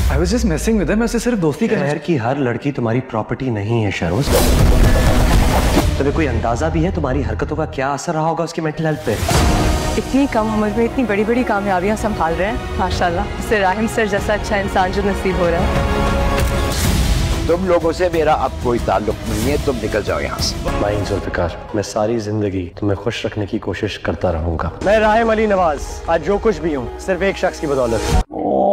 I was just messing with him. मैं उससे सिर्फ दोस्ती कर रहा शहर की हर लड़की तुम्हारी प्रॉपर्टी नहीं है शहरोज। तुम्हें कोई अंदाजा भी है तुम्हारी हरकतों का क्या असर रहा होगा उसकी मेंटल हेल्थ पे? इतनी कम उम्र में इतनी बड़ी बड़ी कामयाबियां संभाल रहे हैं, माशाल्लाह। उससे राहिम सर जैसा अच्छा इंसान जो नसीब हो रहा है। तुम लोगों से मेरा अब कोई ताल्लुक नहीं है, तुम निकल जाओ यहाँ से। माइन जुल्फिकार, मैं सारी जिंदगी तुम्हें खुश रखने की कोशिश करता रहूंगा। मैं राहिम अली नवाज आज जो कुछ भी हूँ सिर्फ एक शख्स की बदौलत।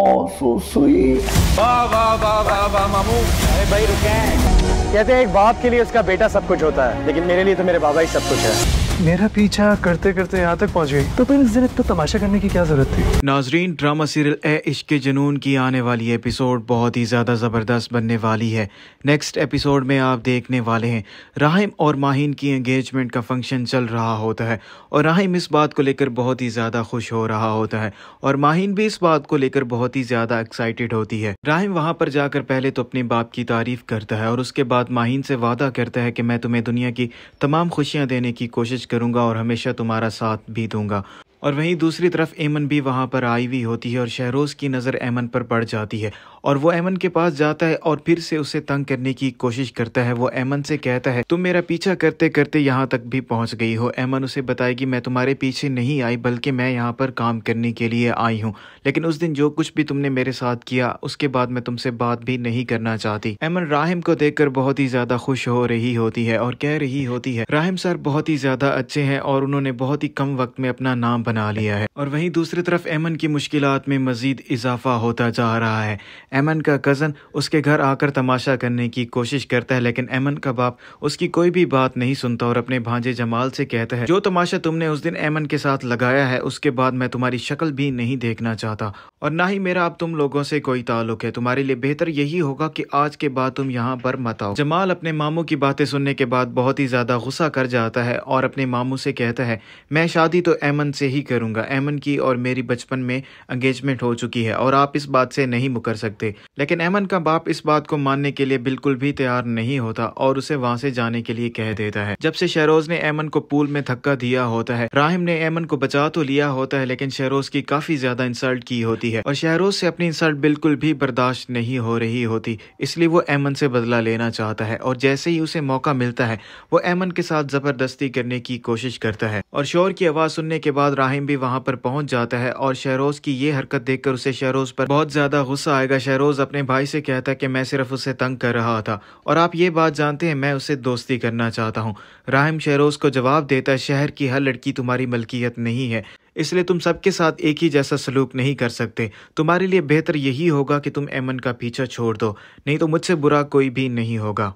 ओह सो स्वीट। वाह वाह वाह वाह वाह मामू। अरे भाई रुकें। कहते हैं एक बाप के लिए उसका बेटा सब कुछ होता है, लेकिन मेरे लिए तो मेरे बाबा ही सब कुछ है। मेरा पीछा करते करते यहाँ तक पहुँच गई, तो फिर इस दिन इतना तमाशा करने की क्या जरूरत थी? नाजरीन, ड्रामा सीरियल ए इश्क के जुनून की आने वाली एपिसोड बहुत ही ज़्यादा ज़बरदस्त बनने वाली है। नेक्स्ट एपिसोड में आप देखने वाले हैं राहिम और माहिन की एंगेजमेंट का फंक्शन चल रहा होता है और राहिम इस बात को लेकर बहुत ही ज़्यादा खुश हो रहा होता है और माहिन भी इस बात को लेकर बहुत ही ज़्यादा एक्साइटेड होती है। राहिम वहाँ पर जाकर पहले तो अपने बाप की तारीफ करता है और उसके बाद माहिन से वादा करता है कि मैं तुम्हें दुनिया की तमाम खुशियाँ देने की कोशिश करूंगा और हमेशा तुम्हारा साथ भी दूंगा। और वहीं दूसरी तरफ एमन भी वहां पर आई हुई होती है और शहरोज की नज़र एमन पर पड़ जाती है और वो एमन के पास जाता है और फिर से उसे तंग करने की कोशिश करता है। वो एमन से कहता है तुम मेरा पीछा करते करते यहाँ तक भी पहुँच गई हो। एमन उसे बताएगी मैं तुम्हारे पीछे नहीं आई बल्कि मैं यहाँ पर काम करने के लिए आई हूँ, लेकिन उस दिन जो कुछ भी तुमने मेरे साथ किया उसके बाद मैं तुमसे बात भी नहीं करना चाहती। एमन राहिम को देखकर बहुत ही ज्यादा खुश हो रही होती है और कह रही होती है राहिम सर बहुत ही ज्यादा अच्छे हैं और उन्होंने बहुत ही कम वक्त में अपना नाम बना लिया है। और वहीं दूसरी तरफ एमन की मुश्किलात में मजीद इजाफा होता जा रहा है। एमन का कज़न उसके घर आकर तमाशा करने की कोशिश करता है, लेकिन एमन का बाप उसकी कोई भी बात नहीं सुनता और अपने भांजे जमाल से कहता है जो तमाशा तुमने उस दिन एमन के साथ लगाया है उसके बाद मैं तुम्हारी शक्ल भी नहीं देखना चाहता और ना ही मेरा अब तुम लोगों से कोई ताल्लुक है। तुम्हारे लिए बेहतर यही होगा कि आज के बाद तुम यहाँ पर मत आओ। जमाल अपने मामू की बातें सुनने के बाद बहुत ही ज्यादा गुस्सा कर जाता है और अपने मामू से कहता है मैं शादी तो एमन से ही करूंगा। एमन की और मेरी बचपन में एंगेजमेंट हो चुकी है और आप इस बात से नहीं मुकर सकते। लेकिन एमन का बाप इस बात को मानने के लिए बिल्कुल भी तैयार नहीं होता और उसे वहां से जाने के लिए कह देता है। जब से शहरोज ने एमन को पूल में धक्का दिया होता है, राहिम ने एमन को बचा तो लिया होता है लेकिन शहरोज की काफी ज्यादा इंसल्ट की होती है और शहरोज से अपनी इंसल्ट बिल्कुल भी बर्दाश्त नहीं हो रही होती, इसलिए वो एमन से बदला लेना चाहता है और जैसे ही उसे मौका मिलता है वो एमन के साथ जबरदस्ती करने की कोशिश करता है। और शोर की आवाज सुनने के बाद राहिम भी वहां पर पहुंच जाता है और शहरोज की ये हरकत देखकर उसे शहरोज पर बहुत ज्यादा गुस्सा आएगा। शहरोज अपने भाई से कहता है कि मैं सिर्फ उसे तंग कर रहा था और आप ये बात जानते हैं मैं उससे दोस्ती करना चाहता हूँ। राहिम शहरोज को जवाब देता है शहर की हर लड़की तुम्हारी मलकियत नहीं है, इसलिए तुम सबके साथ एक ही जैसा सलूक नहीं कर सकते। तुम्हारे लिए बेहतर यही होगा कि तुम एमन का पीछा छोड़ दो, नहीं तो मुझसे बुरा कोई भी नहीं होगा।